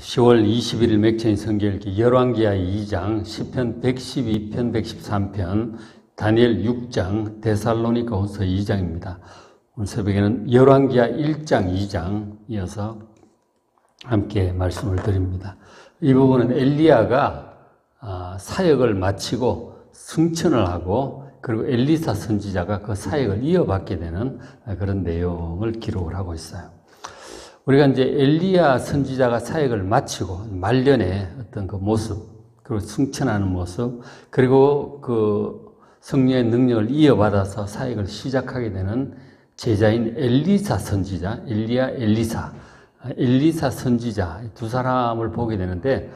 10월 21일 맥체인 성경읽기 열왕기하 2장, 시편 112편, 113편, 다니엘 6장, 데살로니가 후서 2장입니다. 오늘 새벽에는 열왕기하 1장, 2장 이어서 함께 말씀을 드립니다. 이 부분은 엘리야가 사역을 마치고 승천을 하고 그리고 엘리사 선지자가 그 사역을 이어받게 되는 그런 내용을 기록을 하고 있어요. 우리가 이제 엘리야 선지자가 사역을 마치고 말년에 어떤 그 모습, 그리고 승천하는 모습, 그리고 그 성령의 능력을 이어받아서 사역을 시작하게 되는 제자인 엘리사 선지자, 엘리야, 엘리사 선지자 두 사람을 보게 되는데,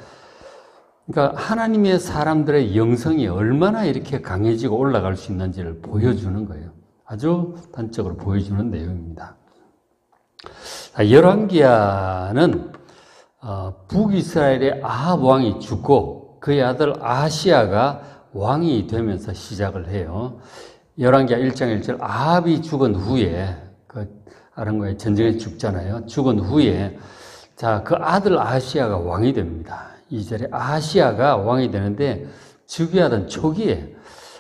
그러니까 하나님의 사람들의 영성이 얼마나 이렇게 강해지고 올라갈 수 있는지를 보여주는 거예요. 아주 단적으로 보여주는 내용입니다. 열왕기하는 북이스라엘의 아합 왕이 죽고 그의 아들 아하시야가 왕이 되면서 시작을 해요. 열왕기하 1장 1절 아합이 죽은 후에 그 아람과의 전쟁에 죽잖아요. 죽은 후에 그 아들 아하시야가 왕이 됩니다. 2절에 아하시야가 왕이 되는데 즉위하던 초기에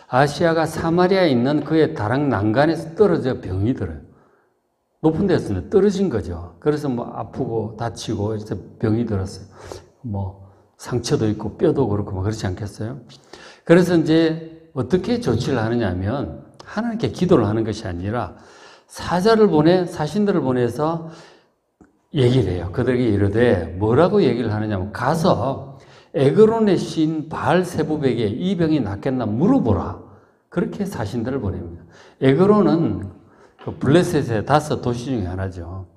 아하시야가 사마리아에 있는 그의 다락 난간에서 떨어져 병이 들어요. 높은 데서는 떨어진 거죠. 그래서 아프고 다치고 이제 병이 들었어요. 상처도 있고 뼈도 그렇고 그렇지 않겠어요? 그래서 이제 어떻게 조치를 하느냐 하면 하나님께 기도를 하는 것이 아니라 사신들을 보내서 얘기를 해요. 그들에게 이르되 뭐라고 얘기를 하느냐 하면 가서 에그론의 신 바알세붑에게 이 병이 낫겠나 물어보라. 그렇게 사신들을 보냅니다. 에그론은 블레셋의 5 도시 중에 하나죠.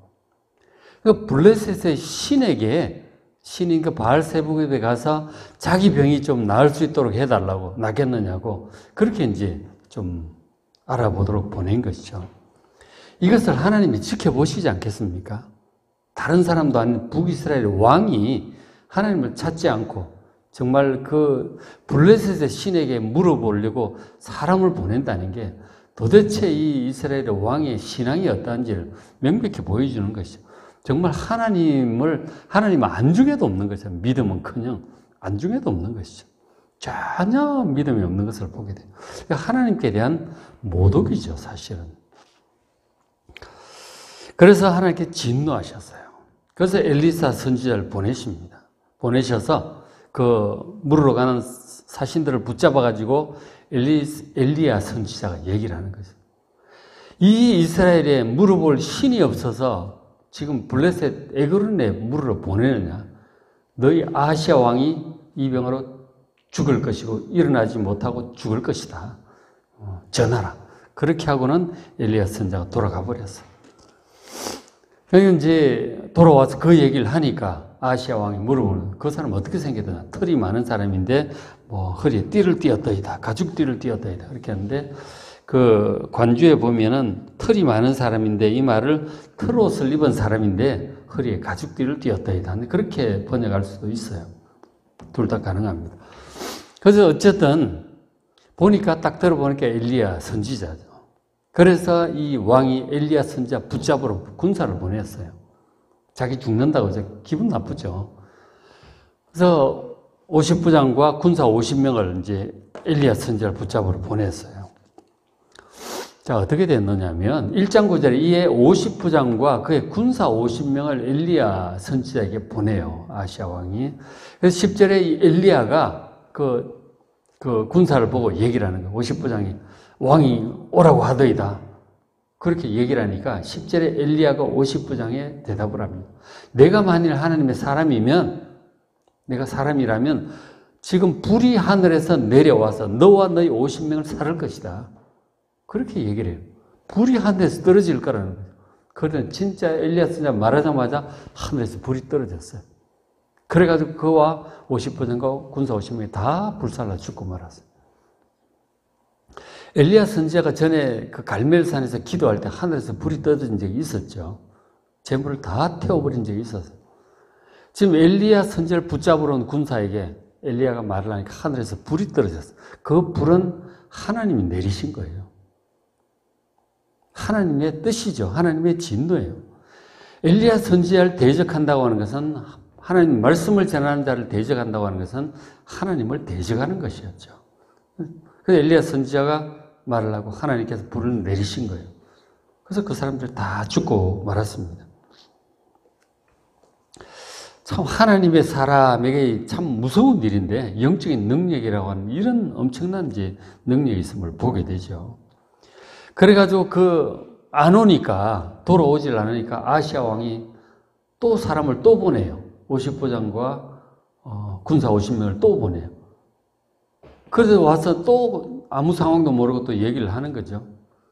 그 블레셋의 신인 그 바알세붑에 가서 자기 병이 좀 나을 수 있도록 해달라고, 낫겠느냐고, 그렇게 이제 좀 알아보도록 보낸 것이죠. 이것을 하나님이 지켜보시지 않겠습니까? 다른 사람도 아닌 북이스라엘 왕이 하나님을 찾지 않고 정말 그 블레셋의 신에게 물어보려고 사람을 보낸다는 게 도대체 이 이스라엘의 왕의 신앙이 어떠한지를 명백히 보여주는 것이죠. 정말 하나님 안중에도 없는 것이죠. 믿음은커녕 안중에도 없는 것이죠. 전혀 믿음이 없는 것을 보게 돼요. 하나님께 대한 모독이죠, 사실은. 그래서 하나님께 진노하셨어요. 그래서 엘리사 선지자를 보내십니다. 보내셔서 그 물으러 가는 사신들을 붙잡아가지고 엘리야 선지자가 얘기를 하는 거죠. 이 이스라엘에 물어볼 신이 없어서 지금 블레셋 에그론에 물으러 보내느냐? 너희 아하시야 왕이 이 병으로 죽을 것이고 일어나지 못하고 죽을 것이다. 전하라. 그렇게 하고는 엘리야 선지자가 돌아가 버렸어요. 그러니까 이제 돌아와서 그 얘기를 하니까 아시아 왕이 물어보는 그 사람 어떻게 생겼더냐. 털이 많은 사람인데 허리에 띠를 띠었더이다. 가죽 띠를 띠었더이다. 그렇게 하는데 그 관주에 보면은 털이 많은 사람인데 이 말을 털옷을 입은 사람인데 허리에 가죽 띠를 띠었더이다. 그렇게 번역할 수도 있어요. 둘 다 가능합니다. 그래서 어쨌든 보니까 딱 들어보니까 엘리야 선지자죠. 그래서 이 왕이 엘리야 선지자 붙잡으러 군사를 보냈어요. 자기 죽는다고 이제 기분 나쁘죠. 그래서 50부장과 군사 50명을 이제 엘리야 선지자를 붙잡으러 보냈어요. 자, 어떻게 됐느냐면 1장 9절에 이에 50부장과 그의 군사 50명을 엘리야 선지자에게 보내요. 아시아 왕이. 그래서 10절에 이 엘리야가 그 군사를 보고 얘기를 하는 거예요. 50부장이 왕이 오라고 하더이다. 그렇게 얘기를 하니까 10절에 엘리야가 50부장에 대답을 합니다. 내가 만일 하나님의 내가 사람이라면 지금 불이 하늘에서 내려와서 너와 너희 50명을 살을 것이다. 그렇게 얘기를 해요. 불이 하늘에서 떨어질 거라는 거죠. 그러더니 진짜 엘리야 선지자 말하자마자 하늘에서 불이 떨어졌어요. 그래가지고 그와 50부장과 군사 50명이 다 불살라 죽고 말았어요. 엘리야 선지자가 전에 그 갈멜산에서 기도할 때 하늘에서 불이 떨어진 적이 있었죠. 재물을 다 태워버린 적이 있었어요. 지금 엘리야 선지자를 붙잡으러 온 군사에게 엘리야가 말을 하니까 하늘에서 불이 떨어졌어요. 그 불은 하나님이 내리신 거예요. 하나님의 뜻이죠. 하나님의 진노예요. 엘리야 선지자를 대적한다고 하는 것은 하나님 말씀을 전하는 자를 대적한다고 하는 것은 하나님을 대적하는 것이었죠. 그래서 엘리야 선지자가 말을 하고 하나님께서 불을 내리신 거예요. 그래서 그 사람들 다 죽고 말았습니다. 참 하나님의 사람에게 참 무서운 일인데 영적인 능력이라고 하는 이런 엄청난 이제 능력이 있음을 보게 되죠. 그래가지고 안 오니까 돌아오질 않으니까 아시아 왕이 또 사람을 또 보내요. 50부장과 군사 50명을 또 보내요. 그래서 와서 또 아무 상황도 모르고 또 얘기를 하는 거죠.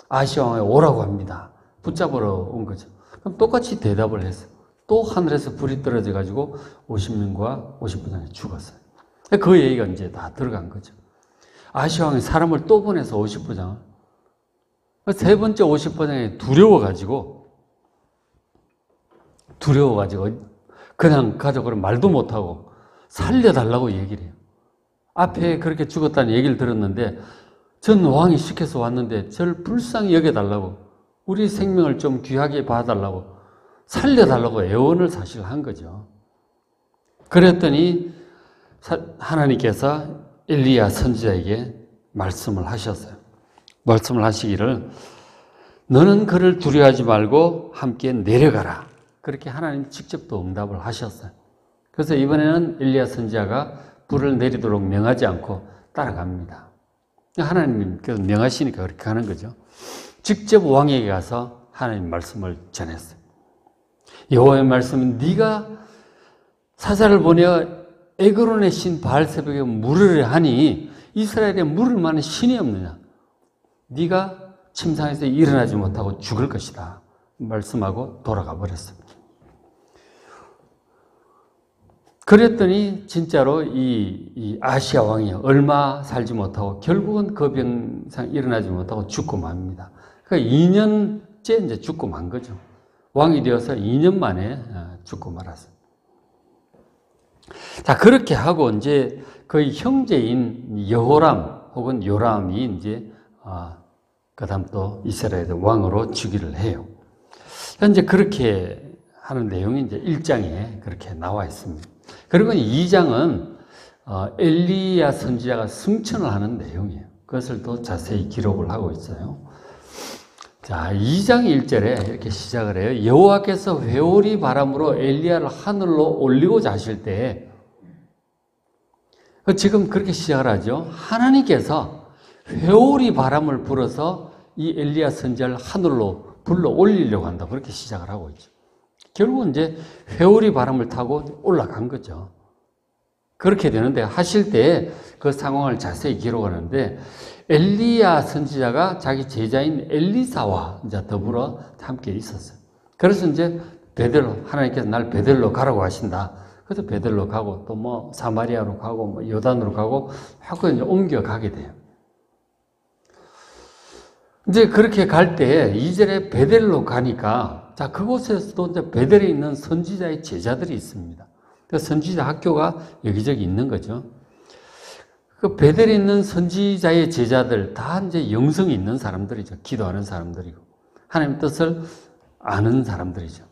아시아 왕이 오라고 합니다. 붙잡으러 온 거죠. 그럼 똑같이 대답을 했어요. 또 하늘에서 불이 떨어져 가지고 50명과 50부장이 죽었어요. 그 얘기가 이제 다 들어간 거죠. 아시아 왕이 사람을 또 보내서 50부장을 세 번째 50부장이 두려워가지고 그냥 가족으로 말도 못하고 살려달라고 얘기를 해요. 앞에 그렇게 죽었다는 얘기를 들었는데 전 왕이 시켜서 왔는데 저를 불쌍히 여겨달라고 우리 생명을 좀 귀하게 봐달라고 살려달라고 애원을 사실 한 거죠. 그랬더니 하나님께서 엘리야 선지자에게 말씀을 하셨어요. 말씀을 하시기를 너는 그를 두려워하지 말고 함께 내려가라. 그렇게 하나님 직접 또 응답을 하셨어요. 그래서 이번에는 엘리야 선지자가 불을 내리도록 명하지 않고 따라갑니다. 하나님께서 명하시니까 그렇게 하는 거죠. 직접 왕에게 가서 하나님 말씀을 전했어요. 여호와의 말씀은 네가 사자를 보내어 에그론의 신 바알세복에 물으려 하니 이스라엘에 물을 만한 신이 없느냐. 네가 침상에서 일어나지 못하고 죽을 것이다. 말씀하고 돌아가 버렸습니다. 그랬더니 진짜로 이 아시아 왕이 얼마 살지 못하고 결국은 그 병상 일어나지 못하고 죽고 맙니다. 그러니까 2년째 이제 죽고 만 거죠. 왕이 되어서 2년 만에 죽고 말았어요. 자, 그렇게 하고 이제 그 형제인 여호람 혹은 요람이 이제 그 다음 또 이스라엘의 왕으로 즉위를 해요. 현재 그렇게 하는 내용이 이제 1장에 그렇게 나와 있습니다. 그리고 2장은 엘리야 선지자가 승천을 하는 내용이에요. 그것을 또 자세히 기록을 하고 있어요. 자, 2장 1절에 이렇게 시작을 해요. 여호와께서 회오리 바람으로 엘리야를 하늘로 올리고자 하실 때 지금 그렇게 시작을 하죠. 하나님께서 회오리 바람을 불어서 이 엘리야 선지자를 하늘로 불러 올리려고 한다. 그렇게 시작을 하고 있죠. 결국은 이제 회오리 바람을 타고 올라간 거죠. 그렇게 되는데 하실 때 그 상황을 자세히 기록하는데 엘리야 선지자가 자기 제자인 엘리사와 이제 더불어 함께 있었어요. 그래서 이제 하나님께서 날 베델로 가라고 하신다. 그래서 베델로 가고 또 뭐 사마리아로 가고 뭐 요단으로 가고 하고 이제 옮겨가게 돼요. 이제 그렇게 갈 때 2절에 베델로 가니까 자, 그곳에서도 이제 베델에 있는 선지자의 제자들이 있습니다. 그 선지자 학교가 여기저기 있는 거죠. 그 베델에 있는 선지자의 제자들 다 이제 영성이 있는 사람들이죠. 기도하는 사람들이고 하나님 뜻을 아는 사람들이죠.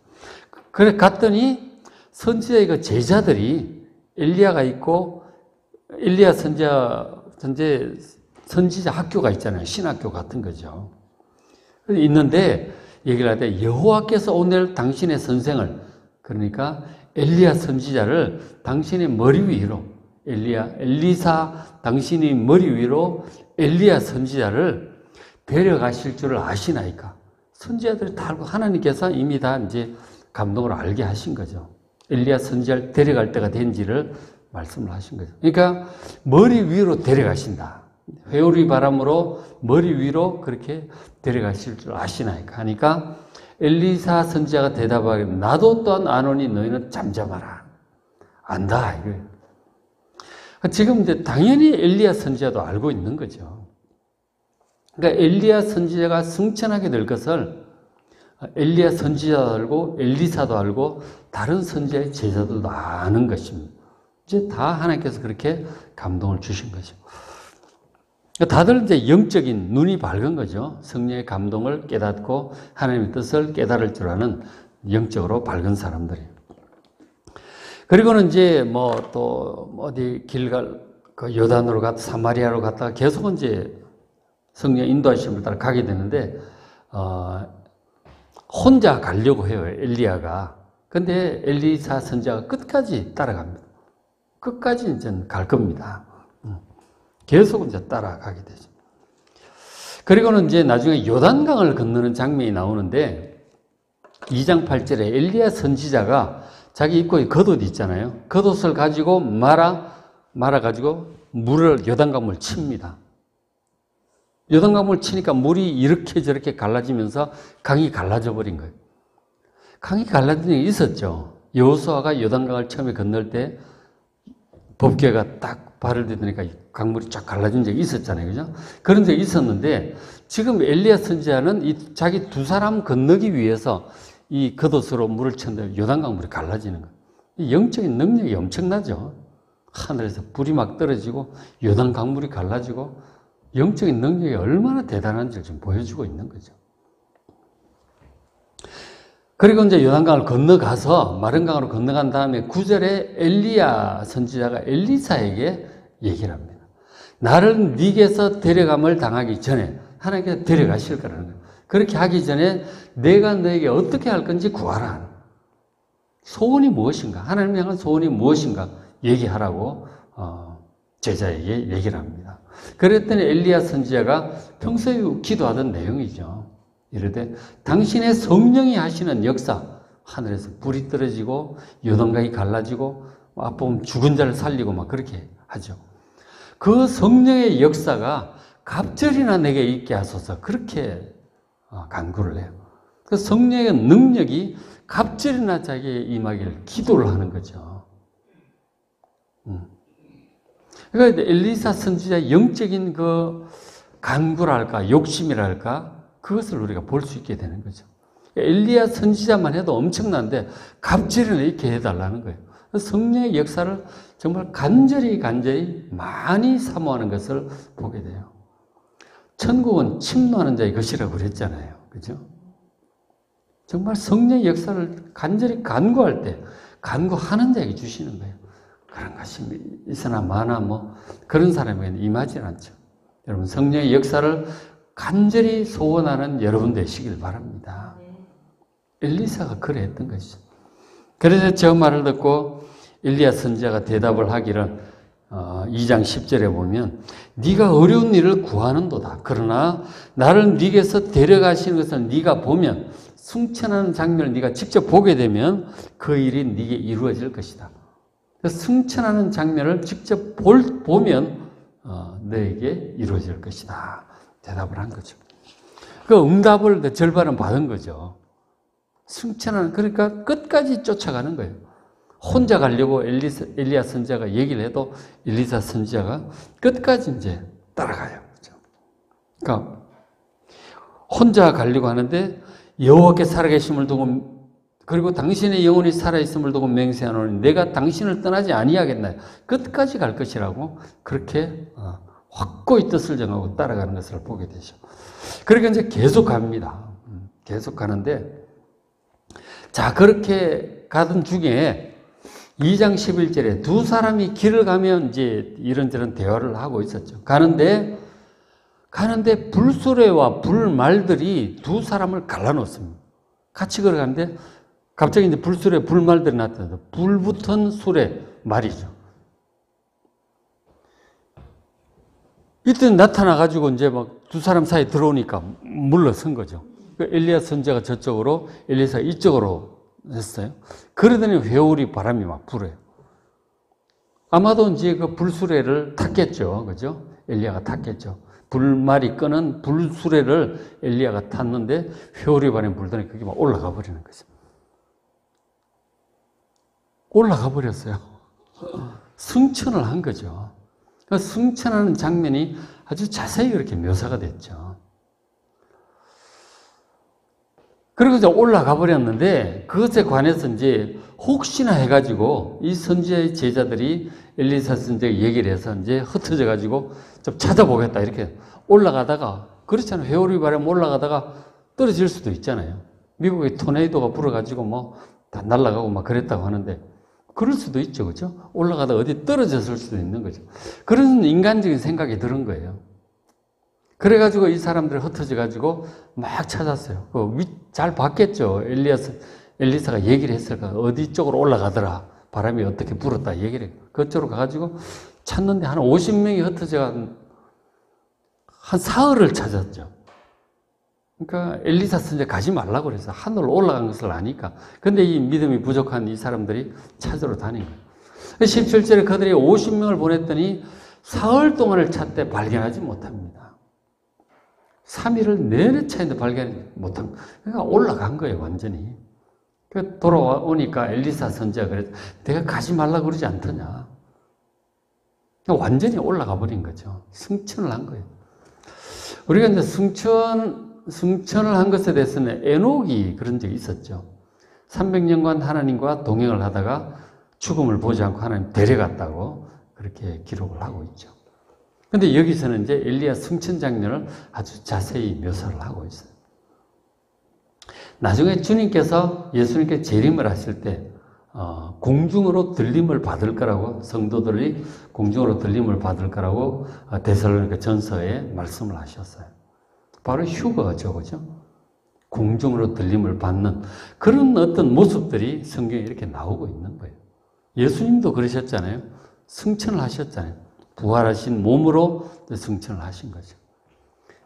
그래 갔더니 선지자의 그 제자들이 엘리야가 있고 엘리야 선지자 학교가 있잖아요. 신학교 같은 거죠. 있는데 얘기를 할 때 여호와께서 오늘 당신의 선생을 그러니까 엘리야 선지자를 당신의 머리 위로 엘리사 당신이 머리 위로 엘리야 선지자를 데려가실 줄을 아시나이까? 선지자들이 다 알고 하나님께서 이미 다 이제 감동을 알게 하신 거죠. 엘리야 선지자를 데려갈 때가 된지를 말씀을 하신 거죠. 그러니까 머리 위로 데려가신다. 회오리 바람으로 머리 위로 그렇게 데려가실 줄 아시나이까? 하니까 엘리사 선지자가 대답하기를 나도 또한 아노니 너희는 잠잠하라. 안다 이거예요. 지금 이제 당연히 엘리야 선지자도 알고 있는 거죠. 그러니까 엘리야 선지자가 승천하게 될 것을 엘리야 선지자도 알고 엘리사도 알고 다른 선지자의 제자들도 아는 것입니다. 이제 다 하나님께서 그렇게 감동을 주신 거죠. 다들 이제 영적인 눈이 밝은 거죠. 성령의 감동을 깨닫고 하나님의 뜻을 깨달을 줄 아는 영적으로 밝은 사람들이에요. 그리고는 이제 뭐 또 어디 그 요단으로 갔다 사마리아로 갔다가 계속 이제 성령 인도하심을 따라 가게 되는데, 혼자 가려고 해요, 엘리야가. 근데 엘리사 선지자가 끝까지 따라갑니다. 끝까지 이제 갈 겁니다. 계속 이제 따라가게 되죠. 그리고는 이제 나중에 요단강을 건너는 장면이 나오는데 2장 8절에 엘리야 선지자가 자기 입고에 겉옷 있잖아요. 겉옷을 가지고 말아가지고 요단강물 칩니다. 요단강물 치니까 물이 이렇게 저렇게 갈라지면서 강이 갈라져 버린 거예요. 강이 갈라진 적이 있었죠. 여호수아가 요단강을 처음에 건널 때 법궤가 딱 발을 디디니까 강물이 쫙 갈라진 적이 있었잖아요. 그죠? 그런 적이 있었는데 지금 엘리야 선지자는 자기 두 사람 건너기 위해서 이 겉옷으로 물을 쳤는데 요단강 물이 갈라지는 거예요. 영적인 능력이 엄청나죠. 하늘에서 불이 막 떨어지고 요단강 물이 갈라지고 영적인 능력이 얼마나 대단한지를 지금 보여주고 있는 거죠. 그리고 이제 요단강을 건너가서 마른 강으로 건너간 다음에 9절에 엘리야 선지자가 엘리사에게 얘기를 합니다. 나를 네게서 데려감을 당하기 전에 하나님께서 데려가실 거라는 거예요. 그렇게 하기 전에 내가 너에게 어떻게 할 건지 구하라. 소원이 무엇인가? 하나님 향한 소원이 무엇인가? 얘기하라고 제자에게 얘기를 합니다. 그랬더니 엘리야 선지자가 평소에 기도하던 내용이죠. 이르되 당신의 성령이 하시는 역사, 하늘에서 불이 떨어지고 요단강이 갈라지고 앞 보면 죽은 자를 살리고 막 그렇게 하죠. 그 성령의 역사가 갑절이나 내게 있게 하소서, 그렇게 간구를 해요. 그 성령의 능력이 갑절이나 자기에게 임하기를 기도를 하는 거죠. 그러니까 엘리사 선지자의 영적인 그 간구랄까 욕심이랄까 그것을 우리가 볼 수 있게 되는 거죠. 엘리야 선지자만 해도 엄청난데 갑절이나 이렇게 해달라는 거예요. 성령의 역사를 정말 간절히 많이 사모하는 것을 보게 돼요. 천국은 침노하는 자의 것이라고 그랬잖아요. 그죠? 정말 성령의 역사를 간절히 간구할 때 간구하는 자에게 주시는 거예요. 그런 것이 있으나 마나 뭐 그런 사람에게는 임하지 않죠. 여러분 성령의 역사를 간절히 소원하는 여러분 되시길 바랍니다. 엘리사가 그래 했던 것이죠. 그래서 저 말을 듣고 엘리야 선지자가 대답을 하기를 2장 10절에 보면 네가 어려운 일을 구하는도다. 그러나 나를 네게서 데려가시는 것을 네가 보면 승천하는 장면을 네가 직접 보게 되면 그 일이 네게 이루어질 것이다. 승천하는 장면을 직접 보면 너에게 이루어질 것이다. 대답을 한 거죠. 그 응답을 절반은 받은 거죠. 승천하는, 그러니까 끝까지 쫓아가는 거예요. 혼자 가려고 엘리야 선지자가 얘기를 해도 엘리사 선지자가 끝까지 이제 따라가요. 그러니까 혼자 가려고 하는데 여호와께 살아계심을 두고 그리고 당신의 영혼이 살아있음을 두고 맹세하노니 내가 당신을 떠나지 아니하겠나요? 끝까지 갈 것이라고 그렇게 확고히 뜻을 정하고 따라가는 것을 보게 되죠. 그러니까 이제 계속 갑니다. 계속 가는데 자 그렇게 가던 중에 2장 11절에 두 사람이 길을 가면 이제 이런저런 대화를 하고 있었죠. 가는데 불수레와 불말들이 두 사람을 갈라놓습니다. 같이 걸어가는데 갑자기 이제 불수레 불말들이 나타나서 불 붙은 수레 말이죠. 이때 나타나가지고 이제 막 두 사람 사이에 들어오니까 물러선 거죠. 엘리야 선지자가 저쪽으로, 엘리사가 이쪽으로 했어요. 그러더니 회오리 바람이 막 불어요. 아마도 이제 그 불수레를 탔겠죠. 그죠? 엘리야가 탔겠죠. 불말이 끄는 불수레를 엘리야가 탔는데 회오리 바람이 불더니 그게 막 올라가 버리는 거죠. 올라가 버렸어요. 승천을 한 거죠. 승천하는 장면이 아주 자세히 그렇게 묘사가 됐죠. 그리고 이제 올라가 버렸는데 그것에 관해서 이제 혹시나 해가지고 이 선지자의 제자들이 엘리사 선지자에게 얘기를 해서 이제 흩어져가지고 좀 찾아보겠다 이렇게 올라가다가 그렇잖아요. 회오리 바람에 올라가다가 떨어질 수도 있잖아요. 미국에 토네이도가 불어가지고 뭐 다 날아가고 막 그랬다고 하는데 그럴 수도 있죠. 그죠? 올라가다 어디 떨어졌을 수도 있는 거죠. 그런 인간적인 생각이 드는 거예요. 그래가지고 이 사람들이 흩어져가지고 막 찾았어요. 잘 봤겠죠. 엘리사가 얘기를 했을까. 어디 쪽으로 올라가더라. 바람이 어떻게 불었다. 얘기를 해요. 그쪽으로 가가지고 찾는데 한 50명이 흩어져 한 사흘을 찾았죠. 그러니까 엘리사 선지자 가지 말라고 그래서 하늘로 올라간 것을 아니까. 근데 이 믿음이 부족한 이 사람들이 찾으러 다닌 거예요. 17절에 그들이 50명을 보냈더니 사흘 동안을 찾되 발견하지 못합니다. 3일을 내내 찾는데 발견하지 못한 거예요. 그러니까 올라간 거예요, 완전히. 돌아오니까 엘리사 선지자가 그래서 내가 가지 말라고 그러지 않더냐. 완전히 올라가 버린 거죠. 승천을 한 거예요. 우리가 이제 승천을 한 것에 대해서는 에녹이 그런 적이 있었죠. 300년간 하나님과 동행을 하다가 죽음을 보지 않고 하나님 데려갔다고 그렇게 기록을 하고 있죠. 근데 여기서는 이제 엘리야 승천 장면을 아주 자세히 묘사를 하고 있어요. 나중에 주님께서 예수님께 재림을 하실 때 공중으로 들림을 받을 거라고, 성도들이 공중으로 들림을 받을 거라고 데살로니가 전서에 말씀을 하셨어요. 바로 휴거죠, 그죠? 공중으로 들림을 받는 그런 어떤 모습들이 성경에 이렇게 나오고 있는 거예요. 예수님도 그러셨잖아요. 승천을 하셨잖아요. 부활하신 몸으로 승천을 하신 거죠.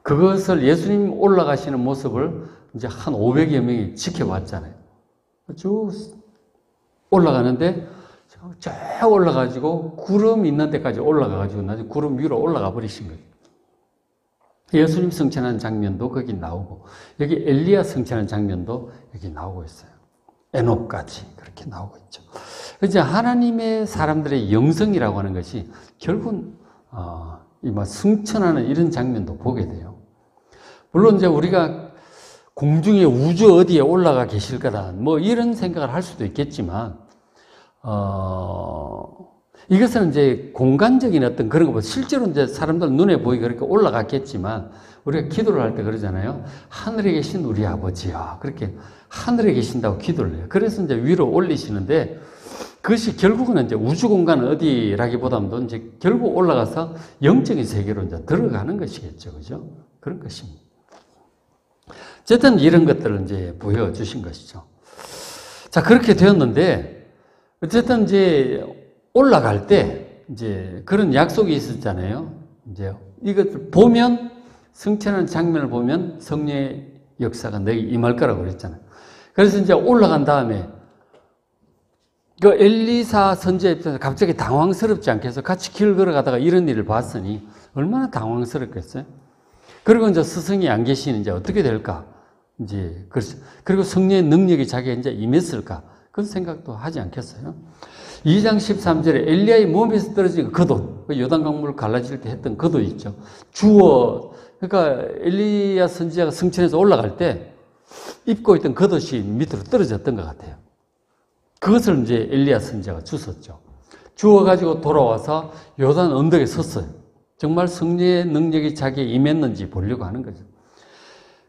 그것을 예수님 올라가시는 모습을 이제 한 500여 명이 지켜봤잖아요. 쭉 올라가는데 쭉 올라가지고 구름 있는 데까지 올라가가지고 나중에 구름 위로 올라가 버리신 거예요. 예수님 승천하는 장면도 거기 나오고 여기 엘리야 승천하는 장면도 여기 나오고 있어요. 에녹까지 그렇게 나오고 있죠. 이제 하나님의 사람들의 영성이라고 하는 것이 결국은 이 승천하는 이런 장면도 보게 돼요. 물론 이제 우리가 공중에 우주 어디에 올라가 계실 거다 뭐 이런 생각을 할 수도 있겠지만 이것은 이제 공간적인 어떤 그런 것보다 실제로 이제 사람들 눈에 보이게 그렇게 올라갔겠지만 우리가 기도를 할 때 그러잖아요. 하늘에 계신 우리 아버지야. 그렇게 하늘에 계신다고 기도를 해요. 그래서 이제 위로 올리시는데 그것이 결국은 이제 우주 공간 어디라기보다도 이제 결국 올라가서 영적인 세계로 이제 들어가는 것이겠죠. 그죠? 그런 것입니다. 어쨌든 이런 것들을 이제 보여주신 것이죠. 자, 그렇게 되었는데 어쨌든 이제 올라갈 때 이제 그런 약속이 있었잖아요. 이제 이것을 보면 승천하는 장면을 보면 성령의 역사가 너에게 임할 거라고 그랬잖아요. 그래서 이제 올라간 다음에 그 엘리사 선지자 입장에서 갑자기 당황스럽지 않게 해서 같이 길 걸어가다가 이런 일을 봤으니 얼마나 당황스럽겠어요? 그리고 이제 스승이 안 계시는 이제 어떻게 될까? 이제 그리고 성령의 능력이 자기가 이제 임했을까? 그런 생각도 하지 않겠어요? 2장 13절에 엘리야의 몸에서 떨어진 겉옷, 요단강물 갈라질 때 했던 겉옷 있죠. 그러니까 엘리야 선지자가 승천해서 올라갈 때 입고 있던 겉옷이 밑으로 떨어졌던 것 같아요. 그것을 이제 엘리야 선지자가 주웠죠. 주워가지고 돌아와서 요단 언덕에 섰어요. 정말 성령의 능력이 자기에 임했는지 보려고 하는 거죠.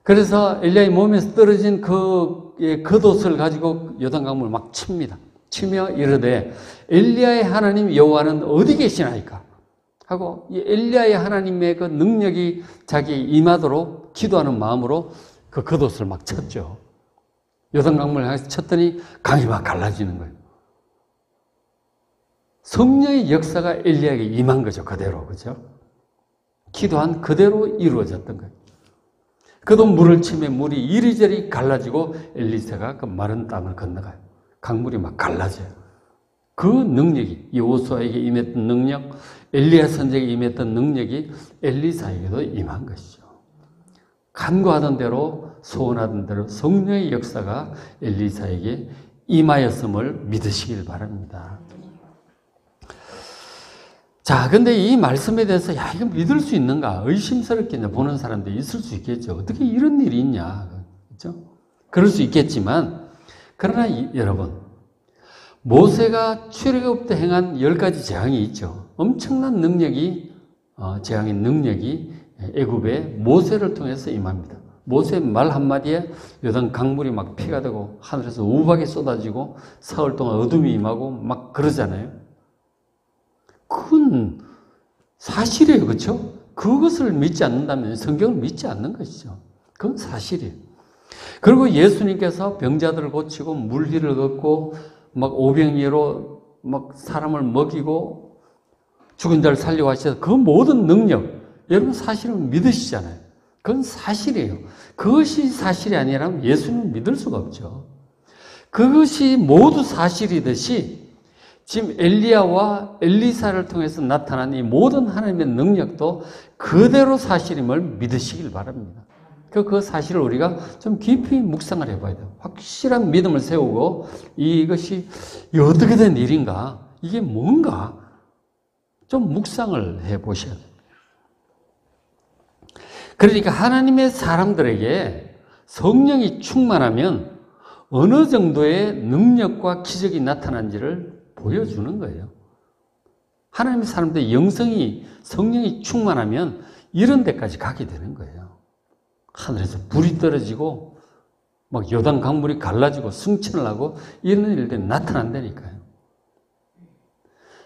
그래서 엘리야의 몸에서 떨어진 그 겉옷을 가지고 요단강물을 막 칩니다. 치며 이르되 엘리야의 하나님 여호와는 어디 계시나이까? 하고 이 엘리야의 하나님의 그 능력이 자기에 임하도록 기도하는 마음으로 그 겉옷을 막 쳤죠. 요단강물을 향해서 쳤더니 강이 막 갈라지는 거예요. 성령의 역사가 엘리야에게 임한 거죠. 그대로. 그죠? 기도한 그대로 이루어졌던 거예요. 그도 물을 치며 물이 이리저리 갈라지고 엘리사가 그 마른 땅을 건너가요. 강물이 막 갈라져요. 그 능력이 여호수아에게 임했던 능력, 엘리야 선지자에게 임했던 능력이 엘리사에게도 임한 것이죠. 간구하던 대로 소원하던 대로 성령의 역사가 엘리사에게 임하였음을 믿으시길 바랍니다. 자, 근데 이 말씀에 대해서 야, 이거 믿을 수 있는가? 의심스럽게 보는 사람들이 있을 수 있겠죠. 어떻게 이런 일이 있냐? 그렇죠? 그럴 수 있겠지만, 그러나 여러분, 모세가 출애굽 때 행한 10가지 재앙이 있죠. 엄청난 능력이, 재앙의 능력이 애굽에 모세를 통해서 임합니다. 모세의 말 한마디에 요단 강물이 막 피가 되고 하늘에서 우박이 쏟아지고 사흘 동안 어둠이 임하고 막 그러잖아요. 그건 사실이에요. 그렇죠? 그것을 믿지 않는다면 성경을 믿지 않는 것이죠. 그건 사실이에요. 그리고 예수님께서 병자들을 고치고 물기를 걷고 막 오병이어로 막 사람을 먹이고 죽은 자를 살리고 하셔서 그 모든 능력, 여러분 사실은 믿으시잖아요. 그건 사실이에요. 그것이 사실이 아니라면 예수님을 믿을 수가 없죠. 그것이 모두 사실이듯이 지금 엘리야와 엘리사를 통해서 나타난 이 모든 하나님의 능력도 그대로 사실임을 믿으시길 바랍니다. 그 사실을 우리가 좀 깊이 묵상을 해봐야 돼요. 확실한 믿음을 세우고 이것이 어떻게 된 일인가? 이게 뭔가? 좀 묵상을 해보셔야 돼요. 그러니까 하나님의 사람들에게 성령이 충만하면 어느 정도의 능력과 기적이 나타난지를 보여주는 거예요. 하나님의 사람들의 영성이, 성령이 충만하면 이런 데까지 가게 되는 거예요. 하늘에서 불이 떨어지고 막 요단 강물이 갈라지고 승천을 하고 이런 일들이 나타난다니까요.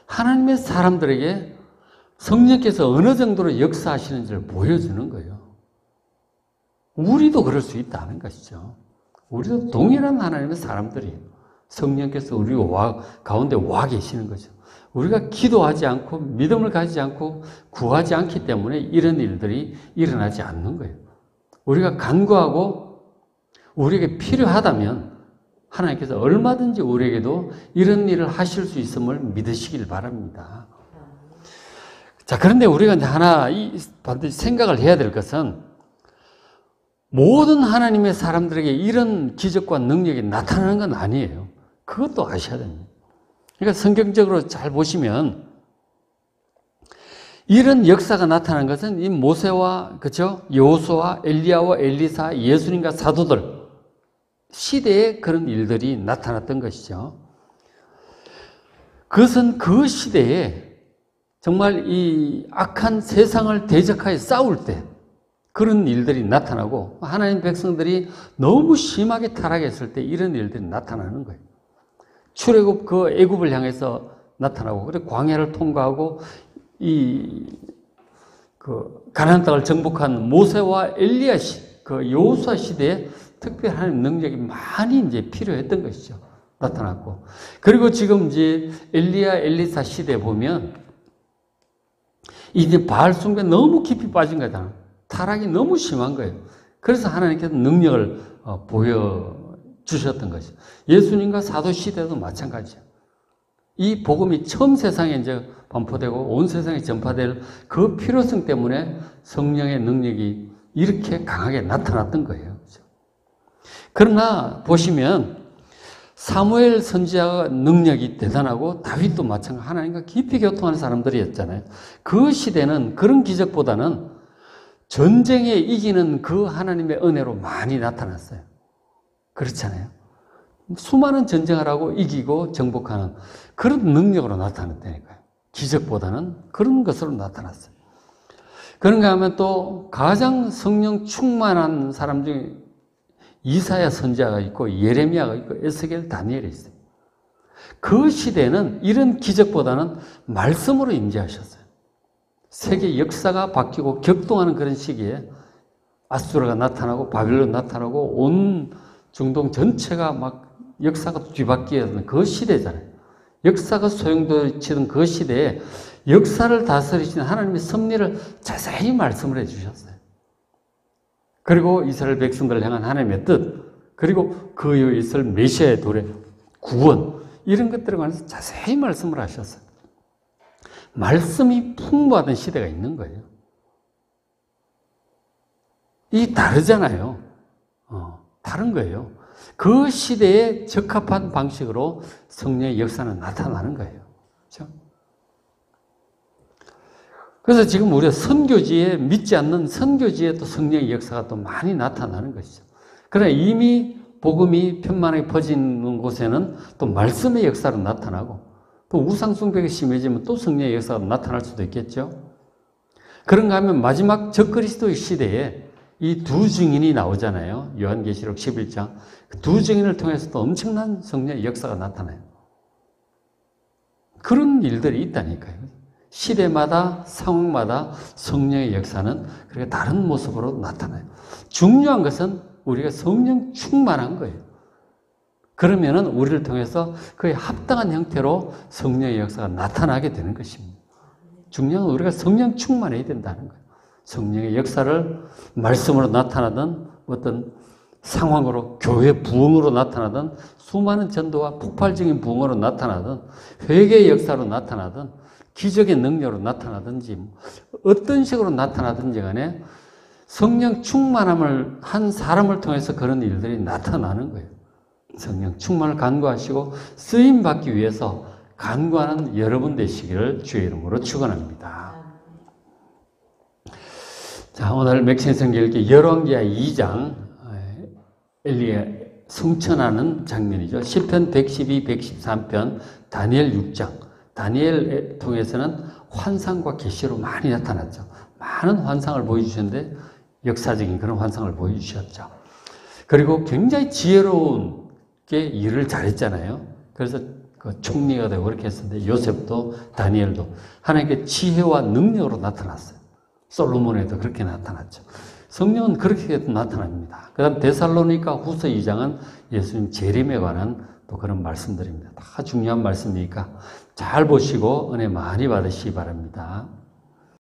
하나님의 사람들에게 성령께서 어느 정도로 역사하시는지를 보여주는 거예요. 우리도 그럴 수 있다는 것이죠. 우리도 동일한 하나님의 사람들이에요. 성령께서 우리 가운데 와 계시는 거죠. 우리가 기도하지 않고 믿음을 가지지 않고 구하지 않기 때문에 이런 일들이 일어나지 않는 거예요. 우리가 간구하고 우리에게 필요하다면 하나님께서 얼마든지 우리에게도 이런 일을 하실 수 있음을 믿으시길 바랍니다. 자, 그런데 우리가 이제 하나 반드시 생각을 해야 될 것은 모든 하나님의 사람들에게 이런 기적과 능력이 나타나는 건 아니에요. 그것도 아셔야 됩니다. 그러니까 성경적으로 잘 보시면 이런 역사가 나타난 것은 이 모세와 그죠? 여호수아, 엘리야와 엘리사, 예수님과 사도들 시대에 그런 일들이 나타났던 것이죠. 그것은 그 시대에 정말 이 악한 세상을 대적하여 싸울 때 그런 일들이 나타나고 하나님 백성들이 너무 심하게 타락했을 때 이런 일들이 나타나는 거예요. 출애굽 그 애굽을 향해서 나타나고 그리고 광야를 통과하고 가나안 땅을 정복한 모세와 엘리야 그 여호수아 시대에 특별한 하나님 능력이 많이 이제 필요했던 것이죠. 나타났고. 그리고 지금 이제 엘리야, 엘리사 시대에 보면 이제 바알 숭배에 너무 깊이 빠진 거잖아. 타락이 너무 심한 거예요. 그래서 하나님께서 능력을 보여주셨던 것이죠. 예수님과 사도 시대도 마찬가지예요. 이 복음이 처음 세상에 이제 반포되고 온 세상에 전파될 그 필요성 때문에 성령의 능력이 이렇게 강하게 나타났던 거예요. 그러나 보시면 사무엘 선지자가 능력이 대단하고 다윗도 마찬가지로 하나님과 깊이 교통하는 사람들이었잖아요. 그 시대는 그런 기적보다는 전쟁에 이기는 그 하나님의 은혜로 많이 나타났어요. 그렇잖아요. 수많은 전쟁을 하고 이기고 정복하는 그런 능력으로 나타났다니까요. 기적보다는 그런 것으로 나타났어요. 그런가 하면 또 가장 성령 충만한 사람 중에 이사야 선지자가 있고 예레미야가 있고 에스겔 다니엘이 있어요. 그 시대는 이런 기적보다는 말씀으로 임재하셨어요. 세계 역사가 바뀌고 격동하는 그런 시기에 아수르가 나타나고 바빌론 나타나고 온 중동 전체가 막 역사가 뒤바뀌었던 그 시대잖아요. 역사가 소용돌이치던 그 시대에 역사를 다스리시는 하나님의 섭리를 자세히 말씀을 해주셨어요. 그리고 이스라엘 백성들을 향한 하나님의 뜻, 그리고 그 이후에 있을 메시아의 도래, 구원, 이런 것들에 관해서 자세히 말씀을 하셨어요. 말씀이 풍부하던 시대가 있는 거예요. 이 다르잖아요. 다른 거예요. 그 시대에 적합한 방식으로 성령의 역사는 나타나는 거예요. 그렇죠? 그래서 지금 우리가 선교지에 믿지 않는 선교지에 또 성령의 역사가 또 많이 나타나는 것이죠. 그러나 이미 복음이 편만하게 퍼지는 곳에는 또 말씀의 역사로 나타나고 또 우상숭배가 심해지면 또 성령의 역사가 나타날 수도 있겠죠. 그런가 하면 마지막 적그리스도의 시대에 이 두 증인이 나오잖아요. 요한계시록 11장. 그 두 증인을 통해서도 엄청난 성령의 역사가 나타나요. 그런 일들이 있다니까요. 시대마다 상황마다 성령의 역사는 그렇게 다른 모습으로 나타나요. 중요한 것은 우리가 성령 충만한 거예요. 그러면은 우리를 통해서 그에 합당한 형태로 성령의 역사가 나타나게 되는 것입니다. 중요한 건 우리가 성령 충만해야 된다는 거예요. 성령의 역사를 말씀으로 나타나든 어떤 상황으로 교회 부흥으로 나타나든 수많은 전도와 폭발적인 부흥으로 나타나든 회개의 역사로 나타나든 기적의 능력으로 나타나든지 어떤 식으로 나타나든지 간에 성령 충만함을 한 사람을 통해서 그런 일들이 나타나는 거예요. 성령 충만을 간구하시고 쓰임 받기 위해서 간구하는 여러분 되시기를 주의 이름으로 축원합니다. 자, 오늘 맥신 성경 읽기 열왕기하 2장 엘리야 성천하는 장면이죠. 시편 112, 113편, 다니엘 6장. 다니엘 통해서는 환상과 계시로 많이 나타났죠. 많은 환상을 보여주셨는데 역사적인 그런 환상을 보여주셨죠. 그리고 굉장히 지혜로운 게 일을 잘했잖아요. 그래서 그 총리가 되고 그렇게 했었는데 요셉도 다니엘도 하나님께 지혜와 능력으로 나타났어요. 솔로몬에도 그렇게 나타났죠. 성령은 그렇게도 나타납니다. 그 다음 데살로니가 후서 2장은 예수님 재림에 관한 또 그런 말씀들입니다. 다 중요한 말씀이니까 잘 보시고 은혜 많이 받으시기 바랍니다.